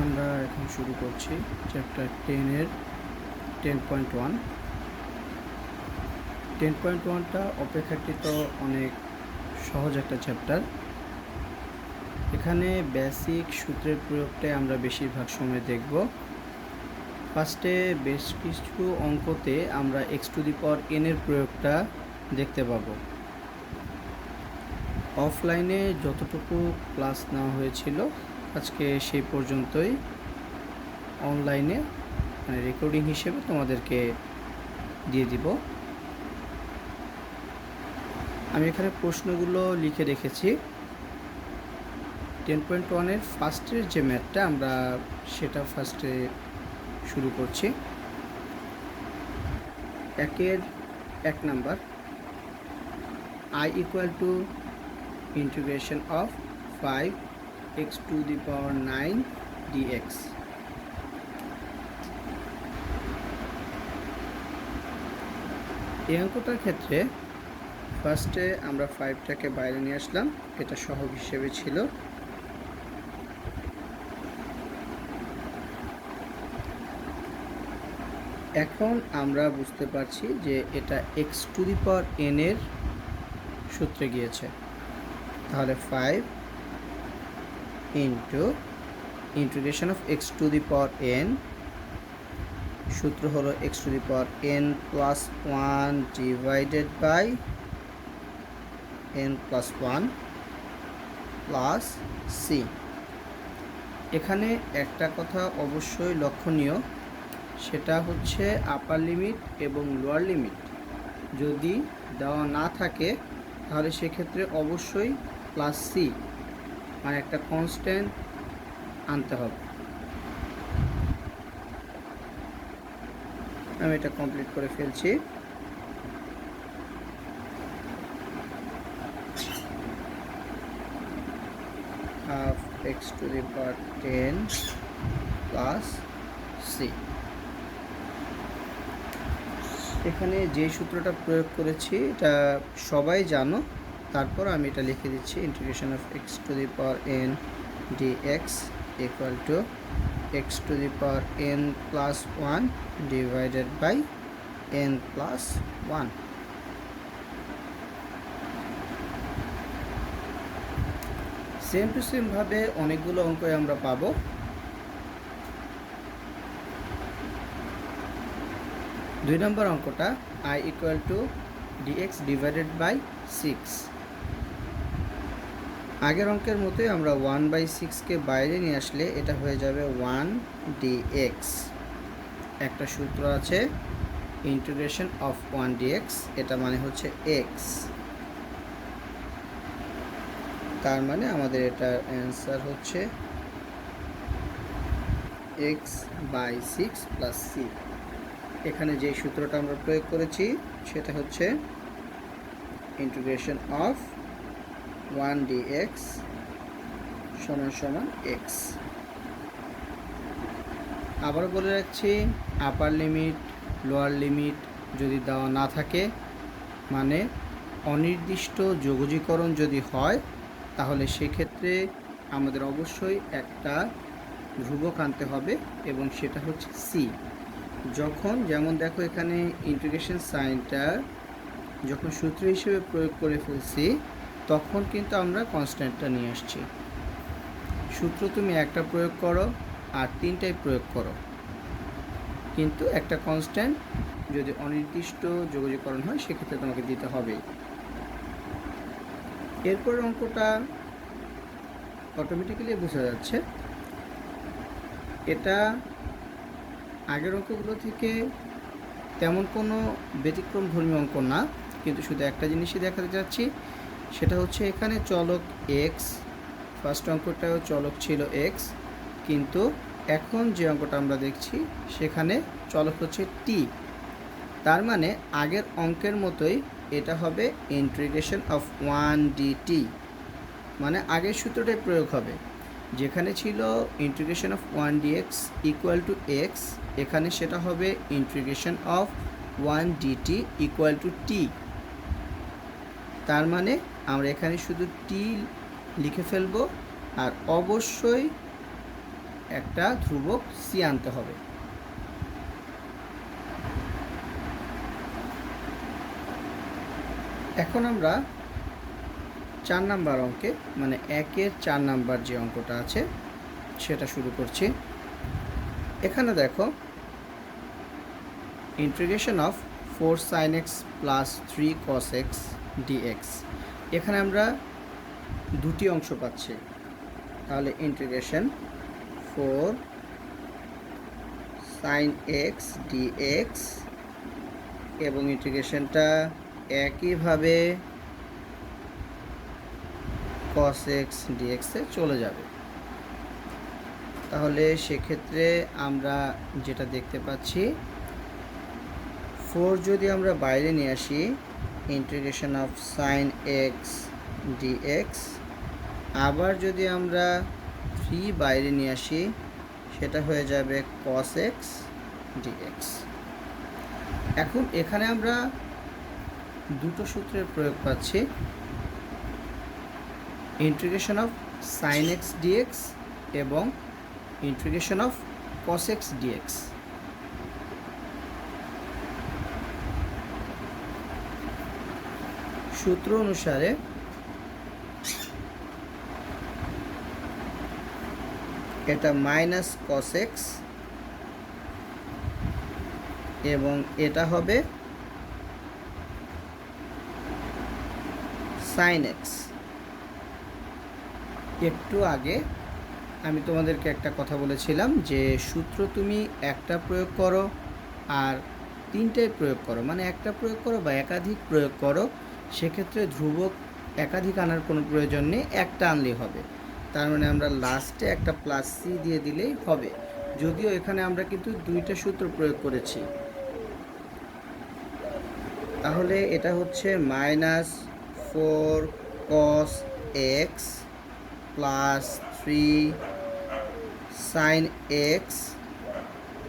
আমরা এখন শুরু করছি চ্যাপ্টার 10-এর 10.1। 10.1টা অপেক্ষাকৃত অনেক সহজ একটা চ্যাপ্টার। এখানে বেসিক সূত্রের প্রয়োগটাই আমরা বেশিরভাগ সময় দেখব। ফার্স্টে বেশ কিছু অঙ্কতে আমরা x⁴n এর প্রয়োগটা দেখতে পাবো। অফলাইনে যতটুকু ক্লাস নেওয়া হয়েছিল আজকে সেই পর্যন্তই অনলাইনে রেকর্ডিং হিসেবে তোমাদেরকে দিয়ে দিব। আমি এখানে প্রশ্নগুলো লিখে রেখেছি। 10.1-এর ফার্স্টের যে ম্যাথটা আমরা সেটা ফার্স্টে শুরু করছি। 1 number I = integration of 5x⁹ dx। এই অঙ্কটার ক্ষেত্রে ফার্স্টে আমরা 5টাকে বাইরে নিয়ে আসলাম, এটা সহগ হিসেবে ছিল। এখন আমরা বুঝতে পারছি যে এটা x⁴n এর সূত্রে গিয়েছে, তাহলে 5 * integration of x⁴n, সূত্র হলো x⁴n + 1 divided by n + 1 plus c। এখানে একটা কথা অবশ্যই লক্ষণীয়, সেটা হচ্ছে আপার লিমিট এবং লোয়ার লিমিট যদি দেওয়া না থাকে তাহলে সেক্ষেত্রে অবশ্যই প্লাস সি মানে একটা কনস্ট্যান্ট আনতে হবে। আমি এটা কমপ্লিট করে ফেলছি। Half x⁴10 plus C. এখানে যে সূত্রটা প্রয়োগ করেছি এটা সবাই জানো, তারপর আমি এটা লিখে দিচ্ছি। Integration of x⁴n dx = x⁴n + 1 divided by n + 1। Same to same ভাবে অনেকগুলো অঙ্কই আমরা পাবো। দুই নম্বর অঙ্কটা I = dx / 6। আগের অঙ্কের মতোই আমরা 1/6কে বাইরে নিয়ে আসলে এটা হয়ে যাবে 1 dx। একটা সূত্র আছে ইন্টিগ্রেশন অফ 1 dx, এটা মানে হচ্ছে x। তার মানে আমাদের এটার অ্যান্সার হচ্ছে x/6 + c। এখানে যে সূত্রটা আমরা প্রয়োগ করেছি সেটা হচ্ছে ইন্টিগ্রেশন অফ 1 dx = x। আবার বলে রাখছি, আপার লিমিট লোয়ার লিমিট যদি দেওয়া না থাকে মানে অনির্দিষ্ট যোগজীকরণ যদি হয় তাহলে সেক্ষেত্রে আমাদের অবশ্যই একটা ধ্রুবক আনতে হবে এবং সেটা হচ্ছে সি। যখন যেমন দেখো এখানে ইন্টিগ্রেশন সাইনটা যখন সূত্র হিসেবে প্রয়োগ করে ফেলছি তখন কিন্তু আমরা কনস্ট্যান্টটা নিয়ে আসছি। সূত্র তুমি একটা প্রয়োগ করো আর 3টাই প্রয়োগ করো, কিন্তু একটা কনস্ট্যান্ট যদি অনির্দিষ্ট যোগজীকরণ হয় সেক্ষেত্রে তোমাকে দিতে হবেই। এরপর অঙ্কটা অটোমেটিক্যালি বোঝা যাচ্ছে এটা আগের অঙ্কগুলো থেকে তেমন কোনো ব্যতিক্রম ধর্মী অঙ্ক না, কিন্তু শুধু একটা জিনিসই দেখাতে যাচ্ছি, সেটা হচ্ছে এখানে চলক x। ফার্স্ট অঙ্কটাও চলক ছিল x, কিন্তু এখন যে অঙ্কটা আমরা দেখছি সেখানে চলক হচ্ছে t। তার মানে আগের অঙ্কের মতোই এটা হবে ইন্টিগ্রেশন অফ 1 dt, মানে আগের সূত্রটাই প্রয়োগ হবে। যেখানে ছিল ইন্টিগ্রেশন অফ 1 dx = x, এখানে সেটা হবে ইন্টিগ্রেশন অফ 1 dt = t। তার মানে আমরা এখানে শুধু t লিখে ফেলবো আর অবশ্যই একটা ধ্রুবক সি আনতে হবে। এখন আমরা 4 নাম্বার অঙ্কে মানে 1-এর 4 নাম্বার যে অঙ্কটা আছে সেটা শুরু করছি। এখানে দেখো integration of 4 sin x plus 3 cos x dx। এখানে আমরা দুটি অংশ পাচ্ছি, তাহলে ইন্টিগ্রেশন 4 sin x dx এবং ইন্টিগ্রেশনটা একইভাবে cos x dx এ চলে যাবে। তাহলে সেক্ষেত্রে আমরা যেটা দেখতে পাচ্ছি 4 যদি আমরা বাইরে নিয়ে আসি, integration of sin x dx, আবার যদি আমরা 3 বাইরে নিয়ে আসি সেটা হয়ে যাবে cos x dx। এখন এখানে আমরা দুটো সূত্রের প্রয়োগ পাচ্ছি, integration of sin x dx এবং integration of cos x dx। সূত্র অনুসারে এটা মাইনাস cos x এবং এটা হবে sin x। একটু আগে আমি তোমাদেরকে একটা কথা বলেছিলাম যে সূত্র তুমি একটা প্রয়োগ করো আর তিনটায় প্রয়োগ করো, মানে একটা প্রয়োগ করো বা একাধিক প্রয়োগ করো, সেক্ষেত্রে ধ্রুবক একাধিক আনার কোনো প্রয়োজন নেই, একটা আনলেই হবে। তার মানে আমরা লাস্টে একটা প্লাস সি দিয়ে দিলেই হবে, যদিও এখানে আমরা কিন্তু দুইটা সূত্র প্রয়োগ করেছি। তাহলে এটা হচ্ছে -4 cos x plus 3 sin x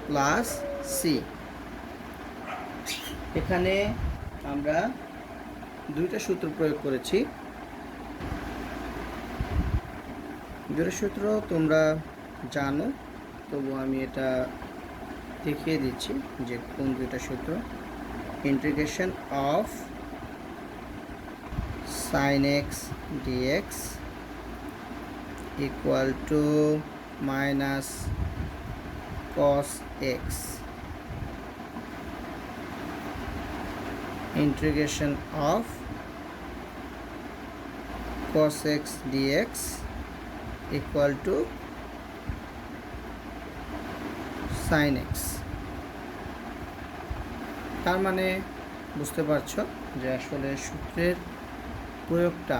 plus C. এখানে আমরা দুইটা সূত্র প্রয়োগ করেছি। দুটো সূত্র তোমরা জানো, তবু আমি এটা দেখিয়ে দিচ্ছি যে কোন দুইটা সূত্র। Integration of sin x dx equal to minus cos x, integration of cos x dx equal to sin x। তার মানে বুঝতে পারছো যে আসলে সূত্রের প্রয়োগটা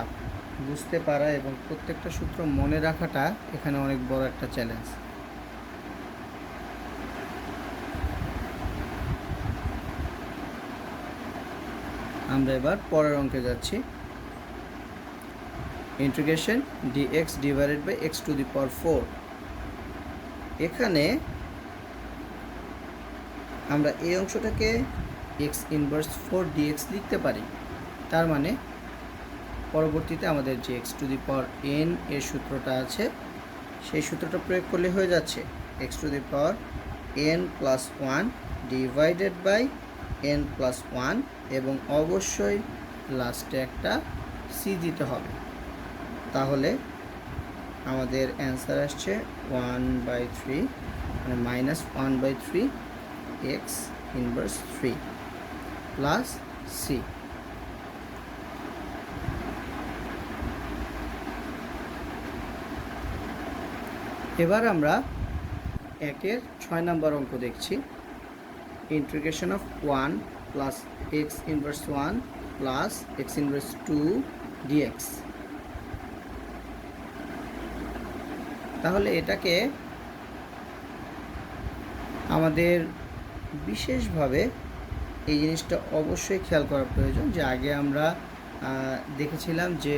বুঝতে পারা এবং প্রত্যেকটা সূত্র মনে রাখাটা এখানে অনেক বড় একটা চ্যালেঞ্জ। আমরা এবার পরের অঙ্কে যাচ্ছি। Integration dx divided by x to the power 4। এখানে আমরা এই অংশটাকে x ইনভার্স 4 dx লিখতে পারি। তার মানে পরবর্তীতে আমাদের যে x to the power n এর সূত্রটা আছে সেই সূত্রটা প্রয়োগ করলে হয়ে যাচ্ছে x to the power n plus 1 divided by n plus 1 এবং অবশ্যই লাস্টে একটা সি দিতে হবে। তাহলে আমাদের অ্যান্সার আসছে 1/3 মানে -1/3 x ইনভার্স 3 প্লাস সি। এবার আমরা 1-এর 6 নম্বর অঙ্ক দেখছি। Integration of 1 plus x inverse 1 plus x inverse 2 dx। তাহলে এটাকে আমাদের বিশেষভাবে এই জিনিসটা অবশ্যই খেয়াল করা প্রয়োজন যে আগে আমরা দেখেছিলাম যে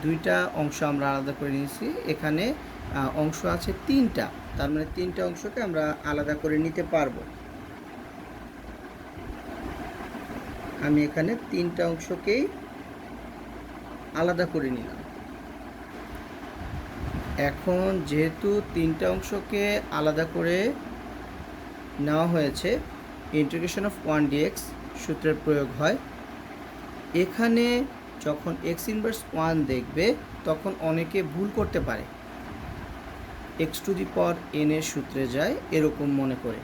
দুইটা অংশ আমরা আলাদা করে নিয়েছি, এখানে অংশ আছে তিনটা, তার মানে তিনটা অংশকে আমরা আলাদা করে নিতে পারবো। আমি এখানে তিনটা অংশকেই আলাদা করে নিলাম। এখন যেহেতু তিনটা অংশকে আলাদা করে নেওয়া হয়েছে, ইন্টিগ্রেশন অফ 1 dx সূত্রের প্রয়োগ হয়। এখানে যখন এক্স ইনভার্স 1 দেখবে তখন অনেকে ভুল করতে পারে, x to the power n এর সূত্রে যায় এরকম মনে করে।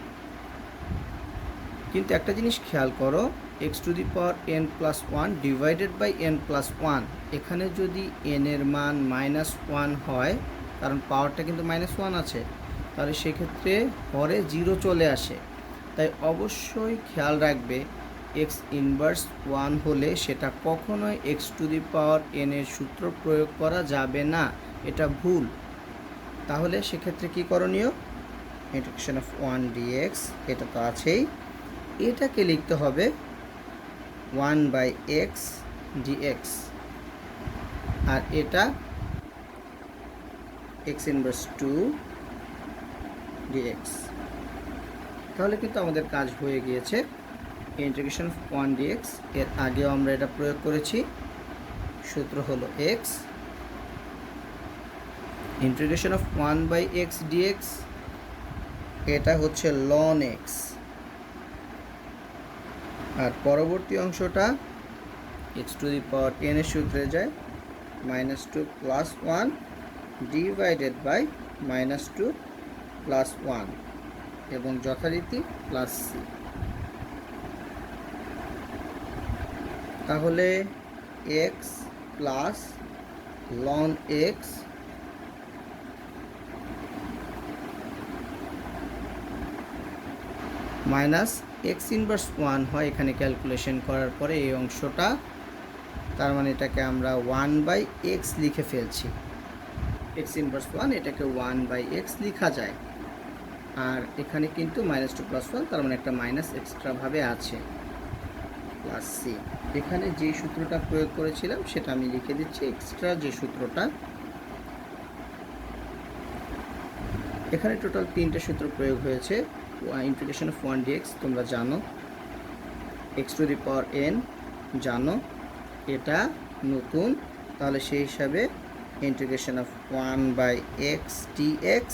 কিন্তু একটা জিনিস খেয়াল করো, x to the power n plus one divided by n plus one, এখানে যদি এন এর মান -1 হয়, কারণ পাওয়ারটা কিন্তু -1 আছে, তাহলে সেক্ষেত্রে হরে 0 চলে আসে। তাই অবশ্যই খেয়াল রাখবে, এক্স ইনভার্স 1 হলে সেটা কখনোই x to the power n এর সূত্র প্রয়োগ করা যাবে না, এটা ভুল। তাহলে সেক্ষেত্রে কী করণীয়? ইন্টিগ্রেশন অফ 1 dx, এটা তো আছেই, এটাকে লিখতে হবে 1/x dx, আর এটা x ইনভার্স 2 dx। তাহলে কিন্তু আমাদের কাজ হয়ে গিয়েছে। ইন্টিগ্রেশন অফ 1 dx, এর আগেও আমরা এটা প্রয়োগ করেছি, সূত্র হলো x। Integration of 1/x dx, এটা হচ্ছে ln x, আর পরবর্তী অংশটা x to the power n এর সূত্রে যায়, -2 প্লাস 1 ডিভাইডেড বাই -2 প্লাস 1 এবং যথারীতি প্লাস সি। তাহলে x plus ln x minus x inverse 1 হয় এখানে ক্যালকুলেশন করার পরে এই অংশটা, তার মানে এটাকে আমরা 1/x লিখে ফেলছি। এক্স ইনভার্স 1 এটাকে 1/x লেখা যায়, আর এখানে কিন্তু -2 প্লাস 1, তার মানে একটা মাইনাস এক্সট্রাভাবে আছে, প্লাস সি। এখানে যে সূত্রটা প্রয়োগ করেছিলাম সেটা আমি লিখে দিচ্ছি, এক্সট্রা যে সূত্রটা। এখানে টোটাল 3টে সূত্র প্রয়োগ হয়েছে। ইন্টিগ্রেশন অফ 1 dx তোমরা জানো, x to the power n জানো, এটা নতুন, তাহলে সেই হিসাবে integration of 1/x dx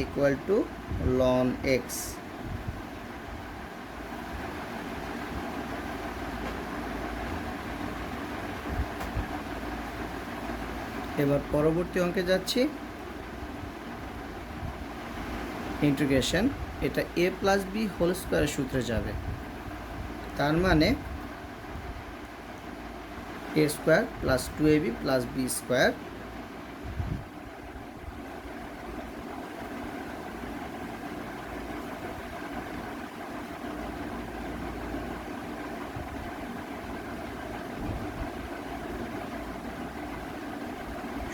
equal to ln x। এবার পরবর্তী অঙ্কে যাচ্ছি। ইন্টিগ্রেশন, এটা a প্লাস বি হোল স্কোয়ারের সূত্রে যাবে, তার মানে a square plus 2ab plus b square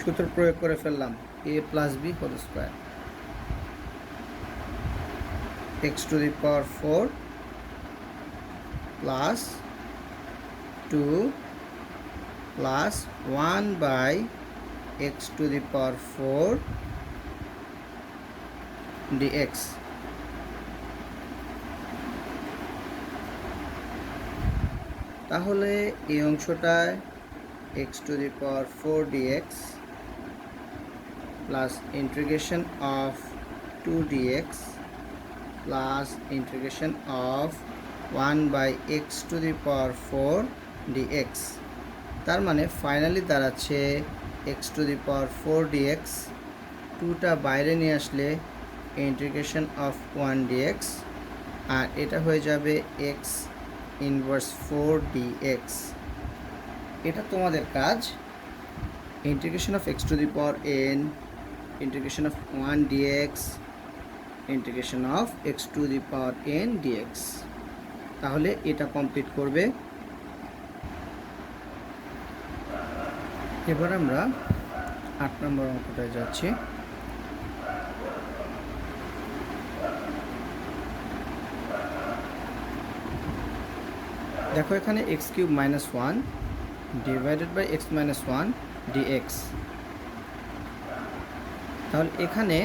সূত্র প্রয়োগ করে ফেললাম, a plus b whole square, x to the power 4 plus 2 plus 1 by x to the power 4 dx। তাহলে এই অংশটায় x to the power 4 dx plus integration of 2 dx plus integration of 1/x to the power 4 dx, তার মানে finally দাঁড়াচ্ছে x to the power 4 dx, 2টা বাইরে নিয়ে আসলে integration of 1 dx, আর এটা হয়ে যাবে x ইনভার্স 4 dx। এটা তোমাদের কাজ, integration of x to the power n, integration of 1 dx, integration of x to the power n dx। তাহলে এটা কমপ্লিট করবে। এবার আমরা 8 নম্বর অঙ্কটায় যাচ্ছি। দেখো এখানে x³ - 1 divided by x - 1 dx, তাহলে এখানে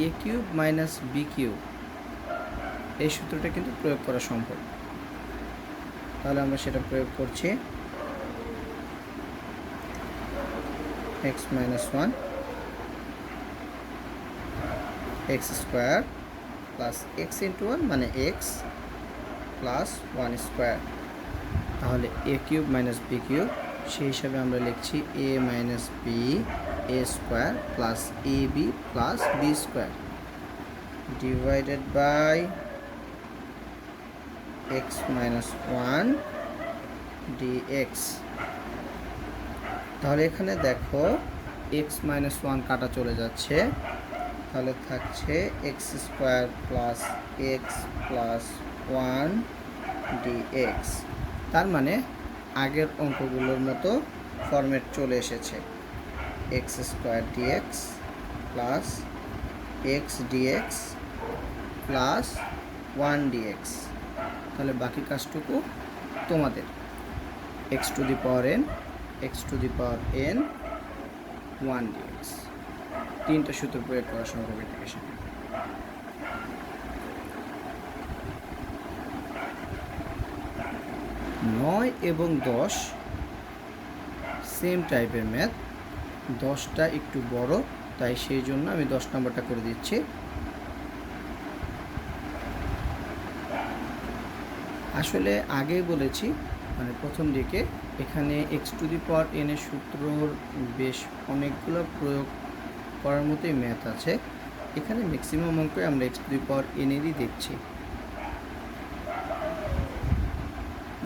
a³ - b³ এই সূত্রটা কিন্তু প্রয়োগ করা সম্ভব, তাহলে আমরা সেটা প্রয়োগ করছি। x - 1 x square plus x into one মানে এক্স প্লাস ওয়ান স্কোয়ার। তাহলে a cube minus b cube, সেই হিসাবে আমরা লিখছি a minus b a square plus a b plus b square divided by x minus one dx. তাহলে এখানে দেখো x minus one কাটা চলে যাচ্ছে, তাহলে থাকছে x square plus x plus one dx. তার মানে আগের অঙ্কগুলোর মতো ফরম্যাট চলে এসেছে, x square dx plus x dx plus one dx. তাহলে বাকি কাজটুকু তোমাদের, x to the power n, x to the power n, one dx, তিনটা সূত্র প্রয়োগ করা সম্ভব ইন্টিগ্রেশন। 9 এবং 10 সেম টাইপের ম্যাথ, 10টা একটু বড়, তাই সেই জন্য আমি 10 নম্বরটা করে দিচ্ছি। আসলে আগেই বলেছি, মানে প্রথম দিকে এখানে x to the power n এর সূত্রর বেশ অনেকগুলো প্রয়োগ করার মতোই ম্যাথ আছে। এখানে ম্যাক্সিমাম অঙ্কে আমরা x to the power n এরই দেখছি।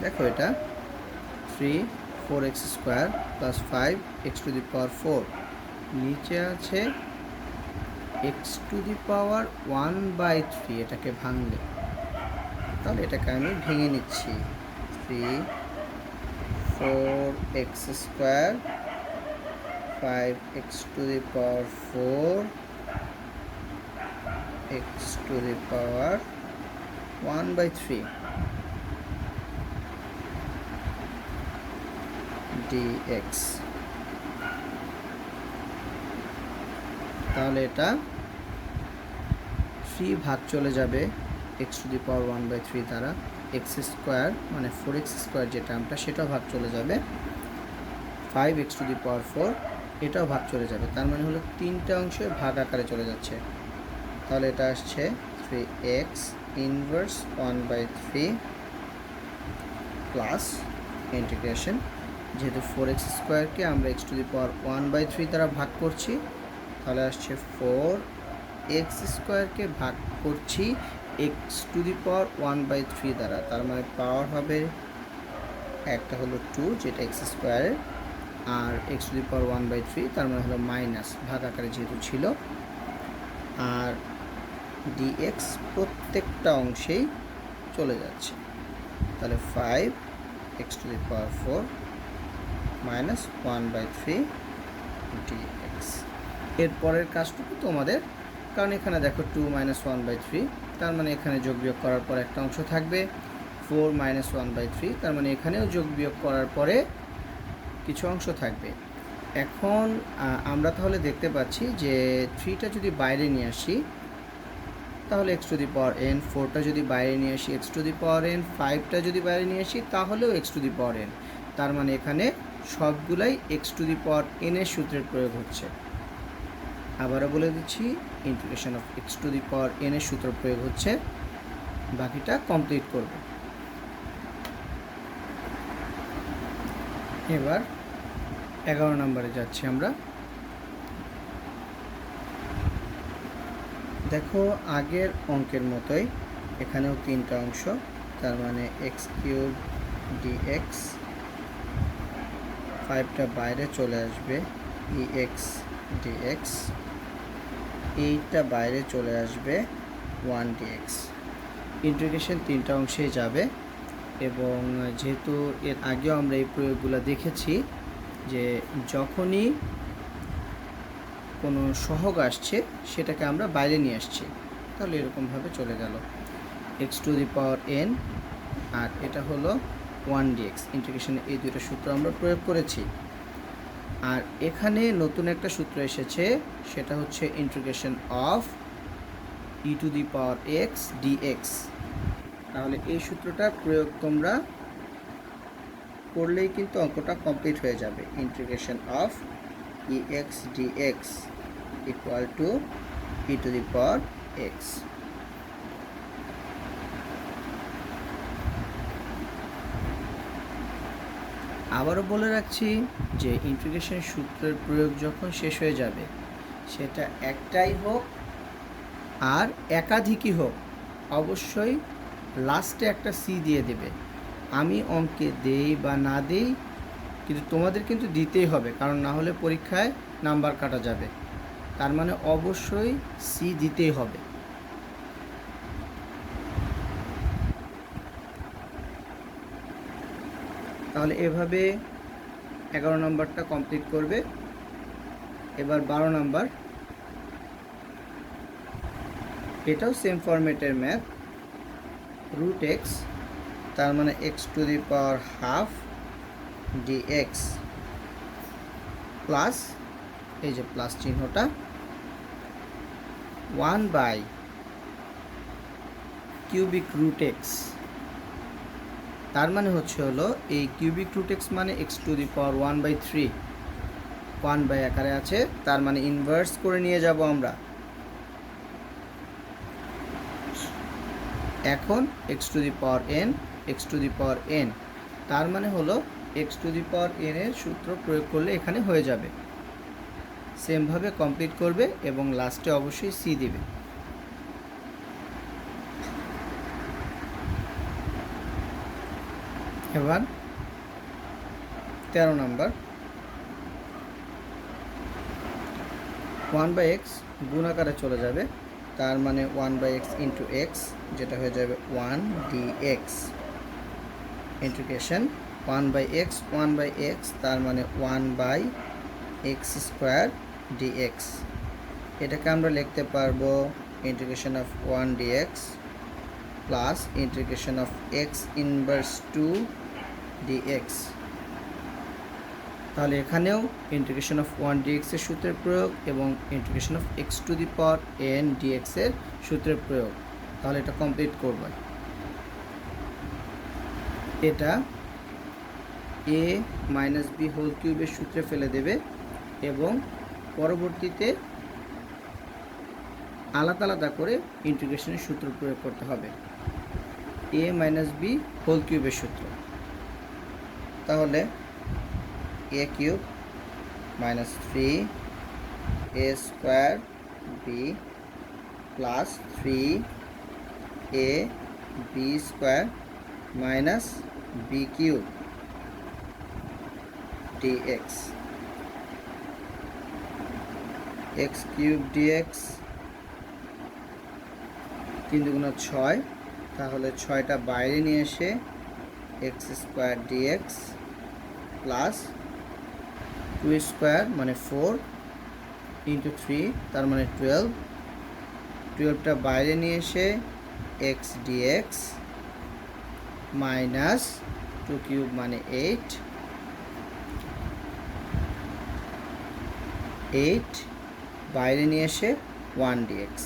দেখো এটা 3 4x square plus 5x to the power 4, নিচে আছে x টু দি পাওয়ার 1/3, এটাকে ভাঙলে, তাহলে এটাকে আমি ভেঙে নিচ্ছি। 3 4x square 5x to the power 4 x to the power 1/3 dx। তাহলে এটা 3 ভাগ চলে যাবে x টু দি পাওয়ার 1/3 দ্বারা, x স্কোয়ার মানে 4x স্কোয়ার যে টার্মটা সেটাও ভাগ চলে যাবে, 5x টু দি পাওয়ার 4 এটাও ভাগ চলে যাবে। তার মানে হলো তিনটা অংশে ভাগ আকারে চলে যাচ্ছে। তাহলে এটা আসছে 3x ইনভার্স 1/3 প্লাস ইন্টিগ্রেশন, যেহেতু 4x স্কোয়ারকে আমরা x টু দি পাওয়ার 1/3 দ্বারা ভাগ করছি, তাহলে আসছে 4x স্কোয়ারকে ভাগ করছি x টু দি পাওয়ার 1/3 দ্বারা, তার মানে পাওয়ার হবে একটা হলো 2 যেটা x স্কোয়ারের, আর x টু দি পাওয়ার 1/3 তার মানে হলো মাইনাস, ভাগ আকারে যেহেতু ছিল, আর dx প্রত্যেকটা অংশেই চলে যাচ্ছে। তাহলে 5x to the power 4 minus 1/3 dx। এর পরের কাজটুকু তোমাদের, কারণ এখানে দেখো 2 মাইনাস 1/3, তার মানে এখানে যোগ বিয়োগ করার পর একটা অংশ থাকবে, 4 মাইনাস 1/3, তার মানে এখানেও যোগ বিয়োগ করার পরে কিছু অংশ থাকবে। এখন আমরা তাহলে দেখতে পাচ্ছি যে 3টা যদি বাইরে নিয়ে আসি তাহলে x to the power n, 4টা যদি বাইরে নিয়ে আসি x to the power n, 5টা যদি বাইরে নিয়ে আসি তাহলেও x to the power n, তার মানে এখানে সবগুলাই x to the power n এর সূত্রের প্রয়োগ হচ্ছে। আবারও বলে দিচ্ছি, integration of x to the power n এর সূত্র প্রয়োগ হচ্ছে। বাকিটা কমপ্লিট করব। এবার 11 নম্বরে যাচ্ছি আমরা। দেখো আগের অঙ্কের মতোই এখানেও তিনটা অংশ, তার মানে এক্স কিউব ডিএক্স, 5টা বাইরে চলে আসবে ইএক্স ডিএক্স, 8টা বাইরে চলে আসবে 1 ডিএক্স। ইন্টিগ্রেশন তিনটা অংশেই যাবে, এবং যেহেতু এর আগেও আমরা এই প্রয়োগগুলো দেখেছি যে যখনই কোনো সহগ আসছে সেটাকে আমরা বাইরে নিয়ে আসছি, তাহলে এরকমভাবে চলে গেল x to the power n, আর এটা হলো 1 dx। ইন্টিগ্রেশনে এই দুটো সূত্র আমরা প্রয়োগ করেছি। আর এখানে নতুন একটা সূত্র এসেছে, সেটা হচ্ছে integration of e two the power x dx। তাহলে এই সূত্রটার প্রয়োগ তোমরা করলেই কিন্তু অঙ্কটা কমপ্লিট হয়ে যাবে। Integration of ex dx equal to e two the power x। আবারও বলে রাখছি যে ইন্টিগ্রেশন সূত্রের প্রয়োগ যখন শেষ হয়ে যাবে, সেটা একটাই হোক আর একাধিকই হোক, অবশ্যই লাস্টে একটা সি দিয়ে দেবে। আমি অঙ্কে দেই বা না দেই, কিন্তু তোমাদের কিন্তু দিতেই হবে, কারণ না হলে পরীক্ষায় নাম্বার কাটা যাবে। তার মানে অবশ্যই সি দিতেই হবে। তাহলে এভাবে 11 নম্বরটা কমপ্লিট করবে। এবার 12 নম্বর, এটাও সেম ফরম্যাটের ম্যাথ। রুট এক্স, তার মানে x to the power half dx plus, এই যে প্লাস চিহ্নটা, 1 বাই কিউবিক রুট এক্স। তার মানে হলো এই কিউবিক রুট এক্স মানে x to the power 1/3, 1 by আকারে আছে, তার মানে ইনভার্স করে নিয়ে যাব আমরা। এখন x to the power n, x to the power N, তার মানে হলো x to the power n এর সূত্র প্রয়োগ করলে এখানে হয়ে যাবে। সেমভাবে কমপ্লিট করবে এবং লাস্টে অবশ্যই সি দিবে। এবার 13 নম্বর, 1 বাই এক্স গুণ আকারে চলে যাবে, তার মানে 1 বাই এক্স ইন্টু এক্স, যেটা হয়ে যাবে 1 dx integration 1 by x, 1 by x, তার মানে 1 বাই এক্স স্কোয়ার ডিএক্স। এটাকে আমরা লিখতে পারবো integration of 1 dx plus integration of x inverse 2 dx. তাহলে এখানেও ইন্টিগ্রেশন অফ 1 ডিএক্স এর সূত্রের প্রয়োগ এবং integration of x to the power n dx এর সূত্রের প্রয়োগ। তাহলে এটা কমপ্লিট করব। এটা এ মাইনাস বি হোল কিউবের সূত্রে ফেলে দেবে এবং পরবর্তীতে আলাদা আলাদা করে ইন্টিগ্রেশনের সূত্র প্রয়োগ করতে হবে, এ মাইনাস বি হোল কিউবের সূত্র। তাহলে a cube minus 3 a square b plus 3 a b square minus b cube dx, x cube dx 3 দুগুণা 6, তাহলে 6টা বাইরে নিয়ে এসে x square dx plus 2 square মানে 4 ইন্টু 3, তার মানে 12, 12টা বাইরে নিয়ে এসে এক্স ডিএক্স মাইনাস 2 কিউব মানে 8, 8 বাইরে নিয়ে এসে 1 ডিএক্স।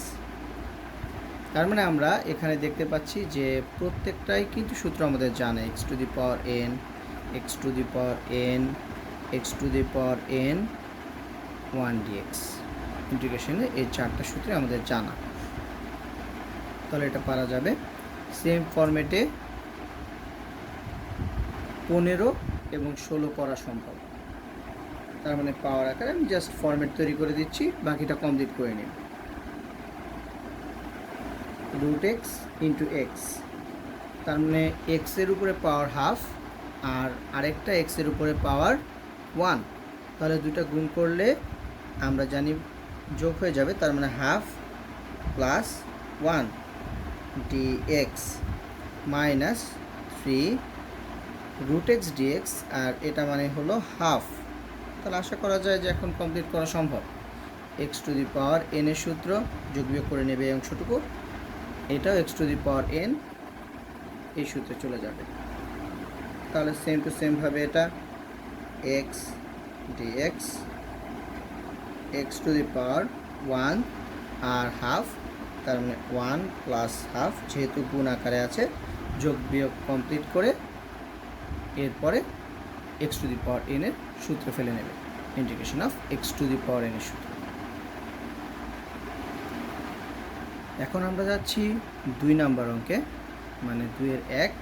তার মানে আমরা এখানে দেখতে পাচ্ছি যে প্রত্যেকটাই কিন্তু সূত্র আমাদের জানা, x to the power n, x to the power n, x to the power n 1 dx ইন্টিগ্রেশনে এই 4টা সূত্রে আমাদের জানা। তাহলে এটা পারা যাবে। সেম ফরম্যাটে 15 এবং 16 করা সম্ভব। তার মানে পাওয়ার আকারে আমি জাস্ট ফরম্যাট তৈরি করে দিচ্ছি, বাকিটা কমপ্লিট করে নিন। রুট এক্স ইন্টু এক্স, তার মানে এক্সের উপরে পাওয়ার হাফ আর আরেকটা এক্সের উপরে পাওয়ার 1, তাহলে দুটা গুণ করলে আমরা জানি যোগ হয়ে যাবে, তার মানে half plus 1 dx minus 3 root x dx, আর এটা মানে হলো হাফ। তাহলে আশা করা যায় যে এখন কমপ্লিট করা সম্ভব। X to the power n এর সূত্র যোগ বিয়োগ করে নেবে এই অংশটুকু, এটাও x to the power n এই সূত্রে চলে যাবে। তাহলে সেম টু সেমভাবে এটা x dx x to the power 1 আর হাফ, তার মানে 1 প্লাস হাফ, যেহেতু গুণ আকারে আছে যোগ বিয়োগ কমপ্লিট করে এরপরে x to the power n এর সূত্রে ফেলে নেবে, integration of x to the power n এর সূত্র। এখন আমরা যাচ্ছি 2 নাম্বার অঙ্কে, মানে 2-এর 1।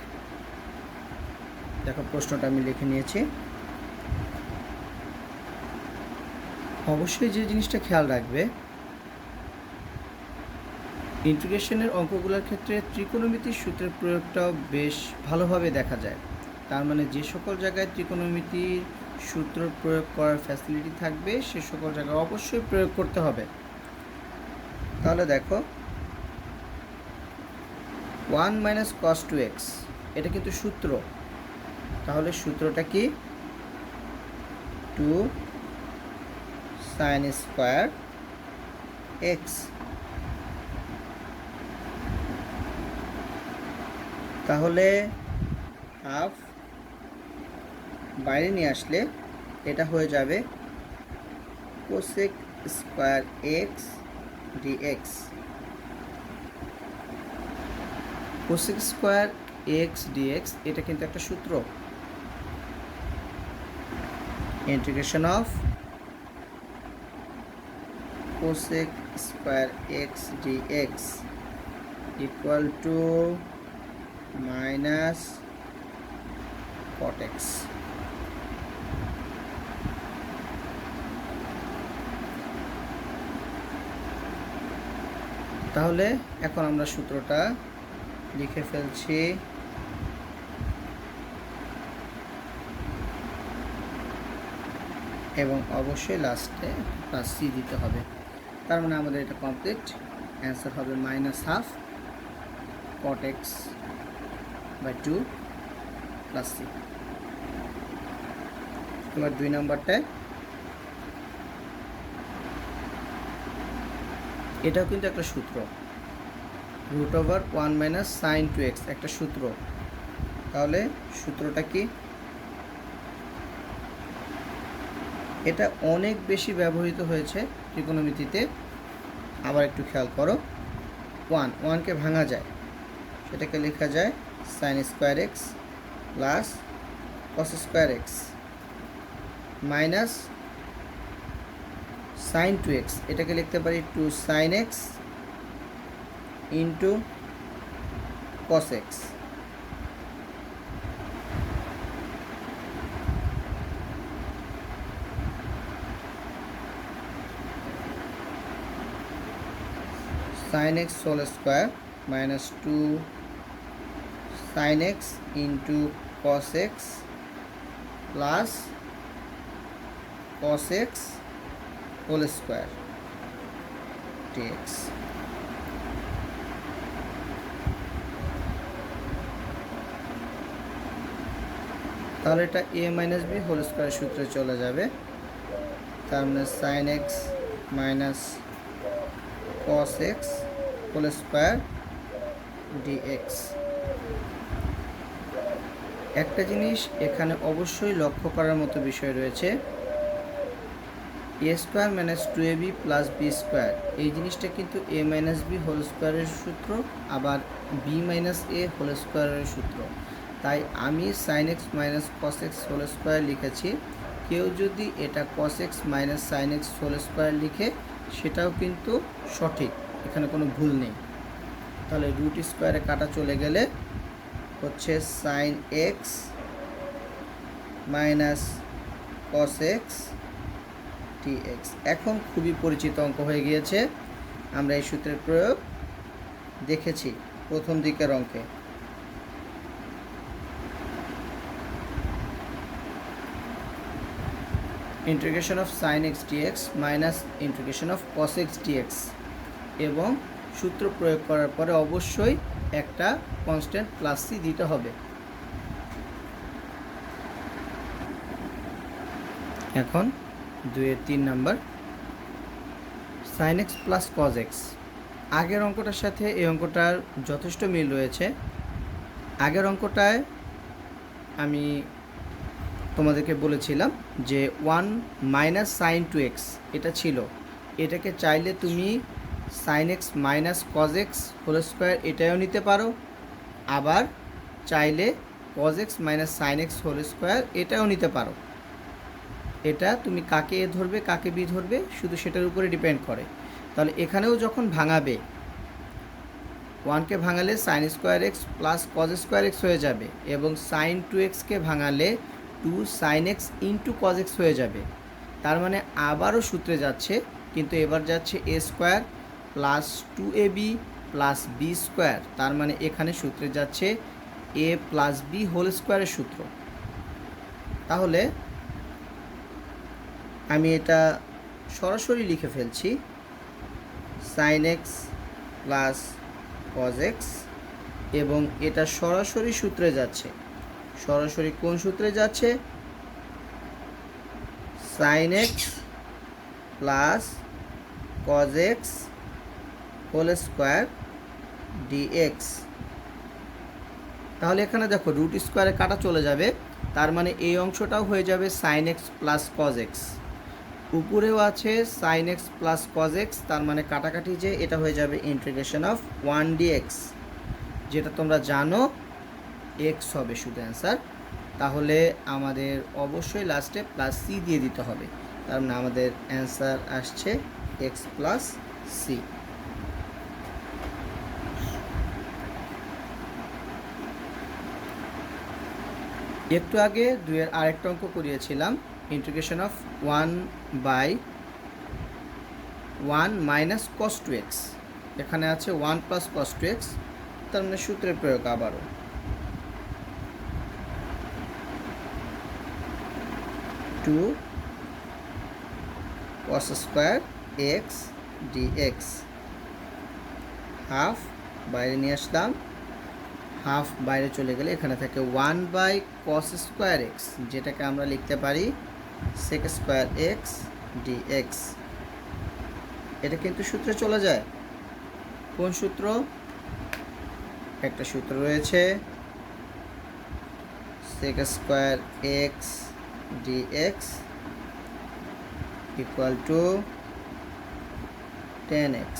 দেখো প্রশ্নটা আমি লিখে নিয়েছি। অবশ্যই যে জিনিসটা খেয়াল রাখবে, ইন্টিগ্রেশনের অঙ্কগুলোর ক্ষেত্রে ত্রিকোণমিতির সূত্রের প্রয়োগটাও বেশ ভালোভাবে দেখা যায়। তার মানে যে সকল জায়গায় ত্রিকোণমিতির সূত্র প্রয়োগ করার ফ্যাসিলিটি থাকবে সে সকল জায়গায় অবশ্যই প্রয়োগ করতে হবে। তাহলে দেখো 1 - cos 2x এটা কিন্তু সূত্র। তাহলে সূত্রটা কি? 2 sin স্কয়ার x। তাহলে হাফ বাইরে নিয়ে আসলে এটা হয়ে যাবে cosec square x dx। cosec square x dx এটা কিন্তু একটা সূত্র। Integration of cosec square x dx equal to minus cot x। তাহলে এখন আমরা সূত্রটা লিখে ফেলছি। এবং অবশ্যই লাস্টে প্লাস সি দিতে হবে। তার মানে আমাদের এটা কমপ্লিট। অ্যান্সার হবে -1/2 cot x by 2 plus C. এবার 2 নাম্বারটায় এটাও কিন্তু একটা সূত্র, √1 - sin 2x একটা সূত্র। তাহলে সূত্রটা কি? এটা অনেক বেশি ব্যবহৃত হয়েছে ত্রিকোণমিতিতে। আবার একটু খেয়াল করো, 1কে ভাঙা যায়, সেটাকে লেখা যায় sin square x plus cos square x minus sin 2x এটাকে লিখতে পারি 2 sin x into cos x। sin x whole square minus 2 sin x into cos x plus cos x whole square dx। তাহলে এটা a - b whole square সূত্রে চলে যাবে। তার মানে sin x minus cos x whole square dx। একটা জিনিস এখানে অবশ্যই লক্ষ্য করার মতো বিষয় রয়েছে, a square minus 2ab plus b square এই জিনিসটা কিন্তু a - b হোল স্কয়ারের সূত্র, আবার b - a হোল স্কয়ারের সূত্র। তাই আমি sin x minus cos x whole square লিখেছি। কেউ যদি এটা cos x minus sin x whole square লিখে সেটাও কিন্তু সঠিক, এখানে কোনো ভুল নেই। তাহলে রুট স্কয়ারে কাটা চলে গেলে হচ্ছে sin x minus cos x dx। এখন খুবই পরিচিত অঙ্ক হয়ে গিয়েছে, আমরা এই সূত্রের প্রয়োগ দেখেছি প্রথম দিকের অঙ্কে। Integration of sin x dx minus integration of cos x dx, এবং সূত্র প্রয়োগ করার পরে অবশ্যই একটা কনস্ট্যান্ট প্লাস সি দিতে হবে। এখন 2-এর 3 number sin x plus cos x। আগের অঙ্কটার সাথে এই অঙ্কটার যথেষ্ট মিল রয়েছে। আগের অঙ্কটায় আমি তোমাদেরকে বলেছিলাম যে 1 মাইনাস sin 2x এটা ছিল, এটাকে চাইলে তুমি sin x minus cos x whole square এটাও নিতে পারো, আবার চাইলে cos x minus sin x whole square এটাও নিতে পারো। এটা তুমি কাকে এ ধরবে কাকে বি ধরবে শুধু সেটার উপরে ডিপেন্ড করে। তাহলে এখানেও যখন ভাঙাবে ওয়ানকে ভাঙালে sine square x plus cos square x হয়ে যাবে, এবং সাইন 2x-কে ভাঙালে 2 sine x into cos x হয়ে যাবে। তার মানে আবারও সূত্রে যাচ্ছে, কিন্তু এবার যাচ্ছে a square plus 2ab plus b square. তার মানে এখানে সূত্রে যাচ্ছে এ প্লাস বি হোল স্কোয়ারের সূত্র। তাহলে আমি এটা সরাসরি লিখে ফেলছি, sine x plus cos x, এবং এটা সরাসরি সূত্রে যাচ্ছে। সরাসরি কোন সূত্রে যাচ্ছে? Sine x plus cos x whole square dx. তাহলে এখানে দেখো রুট স্কোয়ারে কাটা চলে যাবে, তার মানে এই অংশটাও হয়ে যাবে sine x plus cos x. উপরেও আছে sine x plus cos x, তার মানে কাটাকাটি যে এটা হয়ে যাবে ইন্টিগ্রেশন অফ 1 ডিএক্স, যেটা তোমরা জানো এক্স হবে শুধু অ্যান্সার। তাহলে আমাদের অবশ্যই লাস্টে প্লাস সি দিয়ে দিতে হবে, তার মানে আমাদের অ্যান্সার আসছে এক্স প্লাস সি। একটু আগে 2-এর আরেকটা অঙ্ক করিয়েছিলাম, integration of 1/1 minus cos 2x। এখানে আছে 1 প্লাস কস 2x, তার মানে সূত্রের প্রয়োগ আবারও। 2 cos square x dx, half বাইরে নিয়ে আসলাম, হাফ বাইরে চলে গেলে এখানে থাকে 1/cos স্কোয়ার এক্স, যেটাকে আমরা লিখতে পারি sec স্কোয়ার এক্স ডিএক্স। এটা কিন্তু সূত্রে চলে যায়। কোন সূত্র? একটা সূত্র রয়েছে sec square x dx equal to 10x।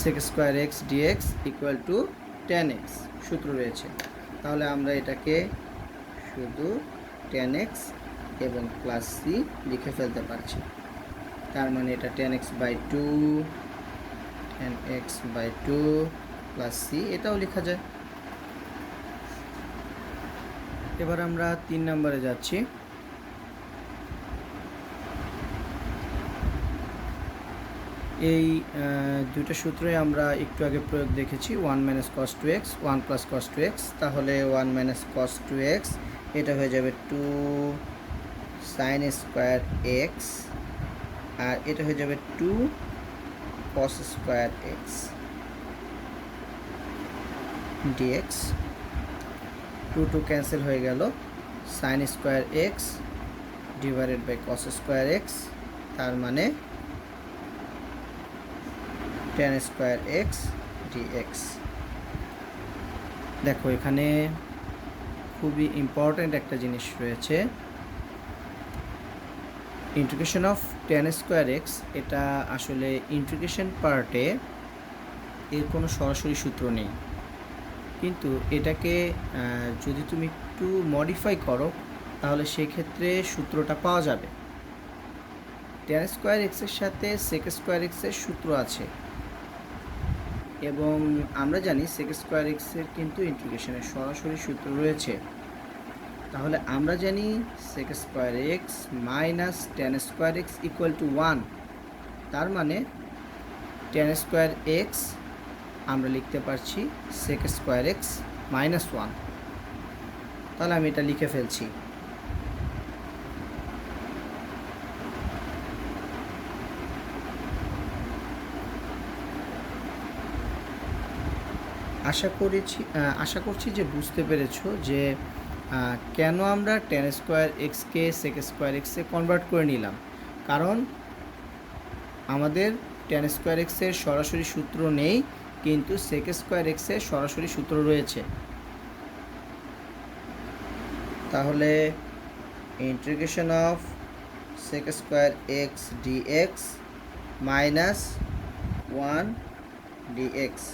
sec square x dx equal to 10x সূত্র রয়েছে। তাহলে আমরা এটাকে শুধু 10x এবং প্লাস সি লিখে ফেলতে পারছি। তার মানে এটা 10x/2 প্লাস সি, এটাও লেখা যায়। এবার আমরা 3 নম্বরে যাচ্ছি। এই দুটো সূত্রে আমরা একটু আগে প্রয়োগ দেখেছি, 1 minus cos 2x 1 plus cos 2x। তাহলে 1 মাইনাস কস 2x এটা হয়ে যাবে 2 সাইন স্কোয়ার এক্স, আর এটা হয়ে যাবে 2 cos square x dx. 2 cancel হয়ে গেল, sine square x divided by cos square x, তার মানে 10 স্কোয়ার এক্স ডিএক্স। দেখো এখানে খুবই ইম্পর্ট্যান্ট একটা জিনিস রয়েছে, ইন্টিগ্রেশন অফ 10 স্কোয়ার এক্স। এটা আসলে ইন্টিগ্রেশন পার্টে এর কোনো সরাসরি সূত্র নেই, কিন্তু এটাকে যদি তুমি একটু মডিফাই করো তাহলে সেক্ষেত্রে সূত্রটা পাওয়া যাবে। 10 স্কোয়ার এক্সের সাথে sec স্কোয়ার এক্সের সূত্র আছে, এবং আমরা জানি sec স্কোয়ার এক্সের কিন্তু ইন্টিগ্রেশনের সরাসরি সূত্র রয়েছে। তাহলে আমরা জানি sec square x minus 10 square x equal to 1। তার মানে 10 স্কোয়ার এক্স আমরা লিখতে পারছি sec স্কোয়ার এক্স মাইনাস 1। তাহলে আমি এটা লিখে ফেলছি। আশা করছি যে বুঝতে পেরেছো যে কেন আমরা 10 স্কোয়ার এক্সকে sec স্কোয়ার এক্সে কনভার্ট করে নিলাম। কারণ আমাদের 10 স্কোয়ার এক্সের সরাসরি সূত্র নেই, কিন্তু sec স্কোয়ার এক্সের সরাসরি সূত্র রয়েছে। তাহলে integration of sec square x dx minus 1 dx.